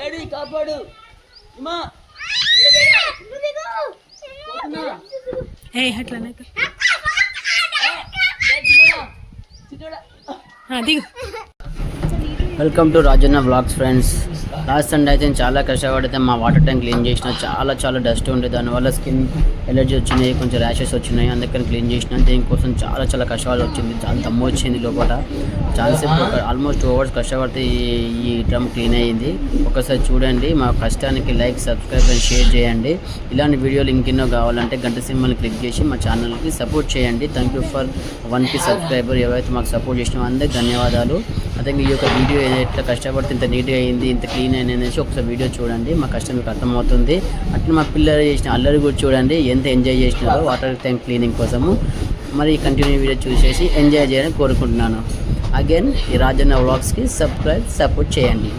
Daddy కాపాడు అమ్మా ఏ అట్లా welcome to Rajanna vlogs friends. Last Sunday అయితే చాలా కష్టపడితే మా వాటర్ ట్యాంక్ క్లీన్ చేసిన. చాలా డస్ట్ ఉండే, దానివల్ల స్కిన్ ఎలర్జీ వచ్చినాయి, కొంచెం ర్యాషెస్ వచ్చినాయి. అందుకని క్లీన్ చేసిన. దీనికోసం చాలా కష్టపడి వచ్చింది, చాలా దమ్ము వచ్చింది లోపల. చాలాసేపు ఆల్మోస్ట్ 2 hours కష్టపడితే ఈ డ్రమ్ క్లీన్ అయ్యింది. ఒకసారి చూడండి. మా కష్టానికి లైక్, సబ్స్క్రైబ్ అండ్ షేర్ చేయండి. ఇలాంటి వీడియోలు ఇంకెన్నో కావాలంటే గంట సింబల్ని క్లిక్ చేసి మా ఛానల్కి సపోర్ట్ చేయండి. Thank you for 1K subscriber. ఎవరైతే మాకు సపోర్ట్ చేసినా అందరికీ ధన్యవాదాలు. అదే ఈ యొక్క వీడియో ఎట్లా కష్టపడితే ఇంత నీట్గా అయింది, ఇంత క్లీన్ అయింది అనేసి ఒకసారి వీడియో చూడండి. మా కష్టం మీకు అర్థమవుతుంది. అట్లా మా పిల్లలు చేసిన అల్లరి కూడా చూడండి, ఎంత ఎంజాయ్ చేసినారో వాటర్ ట్యాంక్ క్లీనింగ్ కోసము. మరి కంటిన్యూ వీడియో చూసేసి ఎంజాయ్ చేయాలని కోరుకుంటున్నాను. అగైన్ ఈ రాజన్న వ్లాగ్స్కి సపోర్ట్ చేయండి.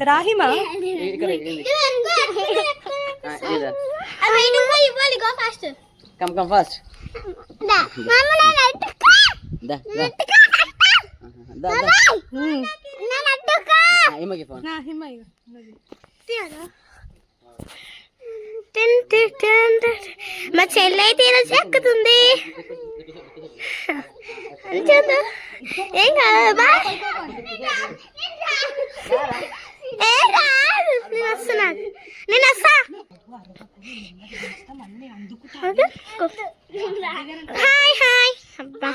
రాహిమా కమ్ ఫాస్ట్. మా చెల్లి అయితే ఈరోజు ఎక్కుతుంది. ఏం కాదు, నేను వస్తున్నా. హాయ్ అబ్బా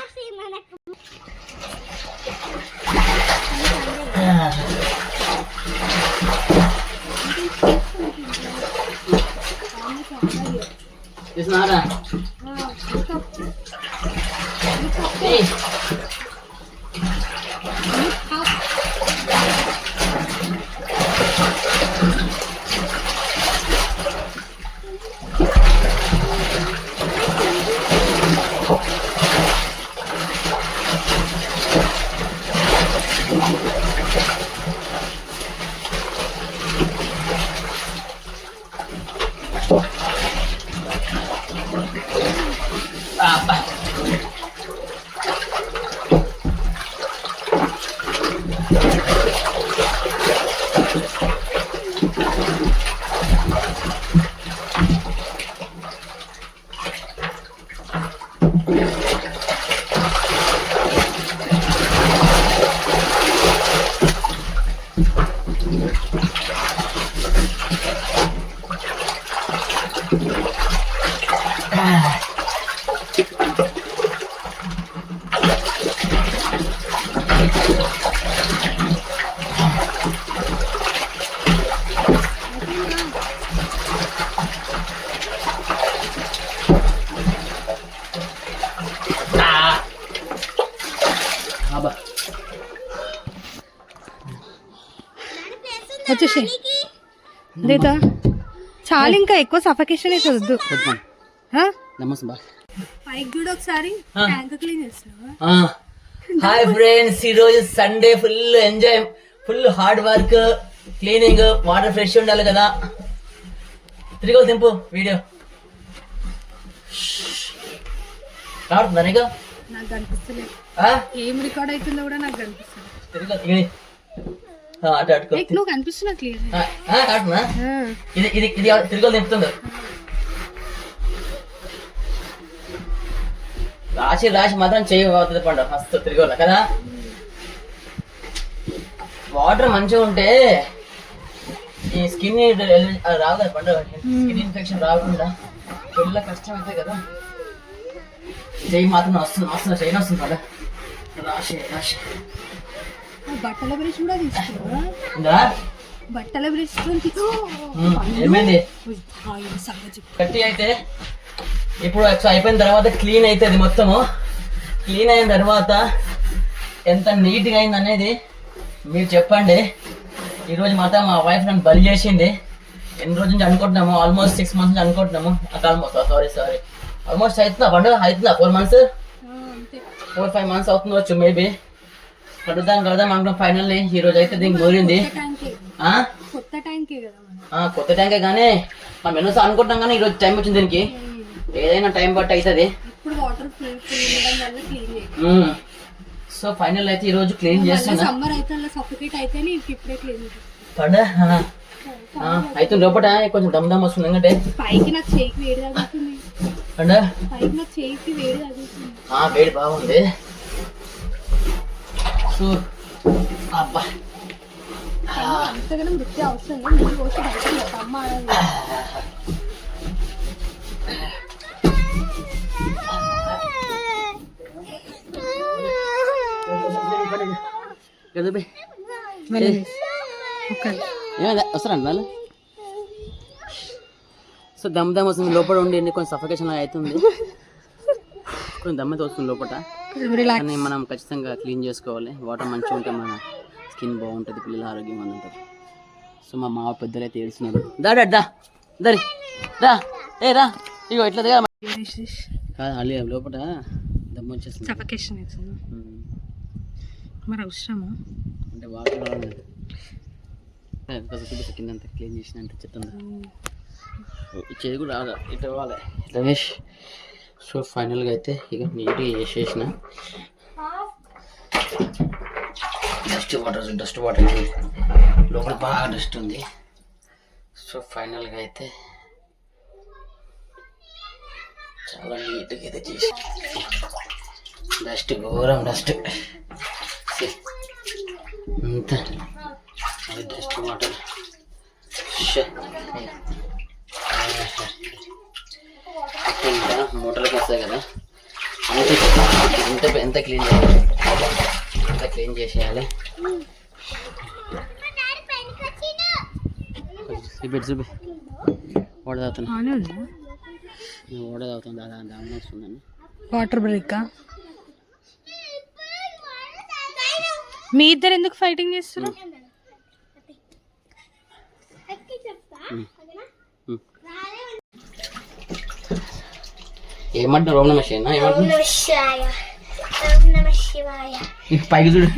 చూసినారా? వచ్చేసి లేదా చాలా, ఇంకా ఎక్కువ సఫకేషన్ అయితే వద్దు. పైకి కూడా ఒకసారి ట్యాంక్ క్లీన్ చేస్తావా? హాయ్ ఫ్రెండ్స్, ఈరోజు Sunday full enjoy, full hard work, cleaning, water fresh ఉండాలి కదా. తిరిగి తెంపు వీడియో రాడుతుందా నీకు? నాకు కనిపిస్తలేదు ఏం రికార్డ్ అవుతుందో కూడా నాకు కనిపిస్తుంది. తిరిగి నువ్వు కనిపిస్తున్నా క్లియర్. ఇది తిరిగి తెంపుతుంది. రాసి మాత్రం చేయబోతుంది పండు మస్తు తిరిగి కదా. వాటర్ మంచిగా ఉంటే ఈ స్కిన్ రావు కదా పండు, స్కిన్ ఇన్ఫెక్షన్ రాకుండా చాలా కష్టం అవుతాయి కదా. చెయ్యి మాత్రం వస్తుంది చైన్ వస్తుంది పండు. రాసి బట్టల బ్రష్ కూడా తీసుకున్నా. బట్టల బ్రష్ ఏమైంది కట్టి అయితే ఇప్పుడు అయిపోయిన తర్వాత క్లీన్ అవుతుంది. మొత్తము క్లీన్ అయిన తర్వాత ఎంత నీట్గా అయింది అనేది మీరు చెప్పండి. ఈరోజు మాత్రం మా వైఫ్ నన్ను బలి చేసింది. ఎన్ని రోజుల నుంచి అనుకుంటున్నాము, ఆల్మోస్ట్ 6 months నుంచి అనుకుంటున్నాము. ఆల్మోస్ట్ ఆల్మోస్ట్ అవుతుందా పండుగ? అవుతుందా 4 months? 4-5 months అవుతుండొచ్చు మేబీ. కడుద్దాం అనుకున్నాం ఫైనల్లీ. ఈ రోజు అయితే దీనికి మోరింది. కొత్త ట్యాంకే కదా కొత్త ట్యాంకే కానీ మనం ఎన్నోసార్లు అనుకుంటాం కానీ ఈరోజు టైం వచ్చింది దీనికి. ఏదైనా టైం బట్టి అవుతుంది. ఇప్పుడు వాటర్ క్లీన్ సో ఫైనల్ అయితే ఈ రోజు క్లీన్ చేస్తున్నా. సమ్మర్ అయితే అలా సఫోకేట్ అయితేనే ఇప్పుడే క్లీన్ అయితే లోపల కొంచెం దమ్ వస్తుంది. ఎందుకంటే పైకి నాకు చేయికి వేడి తగ్గుతుంది. పైకి నాకు చేయికి వేడి తగ్గుతుంది. వేడి బాగుంది. సో అబ్బా అంతగానే నృత్యం అవసరం లేదు. మీరు పోసి బయట అమ్మ వస్తారండి వాళ్ళు. సో దమ్ వస్తుంది లోపల ఉండి కొంచెం సఫకేషన్ అవుతుంది. కొంచెం దమ్ అయితే వస్తుంది లోపల. కానీ మనం ఖచ్చితంగా క్లీన్ చేసుకోవాలి. వాటర్ మంచిగా ఉంటే మన స్కిన్ బాగుంటుంది, పిల్లల ఆరోగ్యంగా ఉంటుంది. సో మా మావ పెద్దలు అయితే ఏడుస్తున్నారు. దరి రా రా ఇగో ఇట్లా కాదు అల్లి లోపల దమ్ము వచ్చేస్తుంది. సఫకేషన్ అవుతుంది. మరి అవసరమా అంటే వాటర్ కింద అంతా క్లీన్ చేసిన అంటే చెప్తుంది. చేది కూడా ఇట్లా ఇవ్వాలి ఇట్లా వేసి. సో ఫైనల్గా అయితే ఇక నీట్గా చేసేసిన. డస్ట్ వాటర్ లోపల బాగా డస్ట్ ఉంది. సో ఫైనల్గా అయితే చాలా నీట్గా అయితే చేసి. డస్ట్ ఘోరం డస్ట్ అంతా అది డస్ట్ వాటర్. ఇంకా మోటార్కి వస్తాయి కదా ఎంత క్లీన్ చేయాలి, ఎంత క్లీన్ చేసేయాలి. చూపి ఓడ తాగుతున్నా దాని వస్తుందని. Water break. మీ ఇద్దరు ఎందుకు ఫైటింగ్ చేస్తున్నారు? ఏమంటున్నారు? ఓం నమ శివాయ. పైకి చూడు,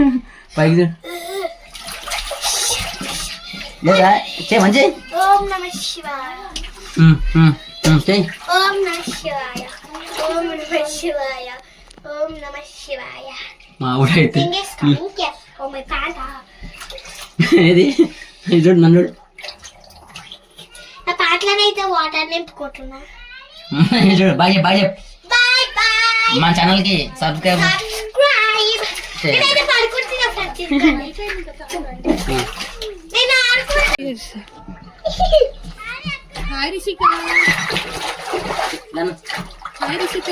పైకి చూడు. లేదా మంచి ఓం నమ శివాయ. ఓం నమ శివాయ. ఓం నమ శివాయ. ఓం నమ శివాయ. మా ఊడైతే ఏది చూడు నన్ను. నా పాటలనైతే వాటర్ నింపుకుంటున్నా. చూడు బాయ్ బాయ్ చెప్పు. Bye bye. మా ఛానల్ కి సబ్స్క్రైబ్. నేనైతే పడుకుంటున్నా. నేను ఆడుకుంటున్నా. Hi Rishika. Hi Rishika.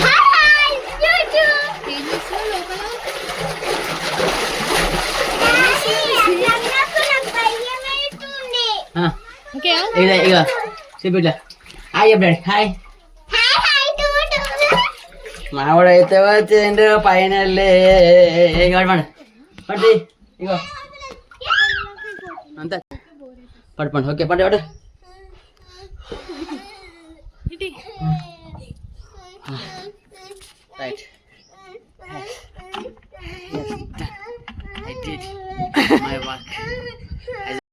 Hi YouTube. ఏం చేస్తున్నావు లోపల? ఓకే ఇక చెప్పు ఇట్లా హాయ్ చెప్పండి. హాయ్ మావాడైతే వచ్చిండు పైన పట్టి ఇగో అంతా పడుకోండి. ఓకే పట్టు పట్టు. రైట్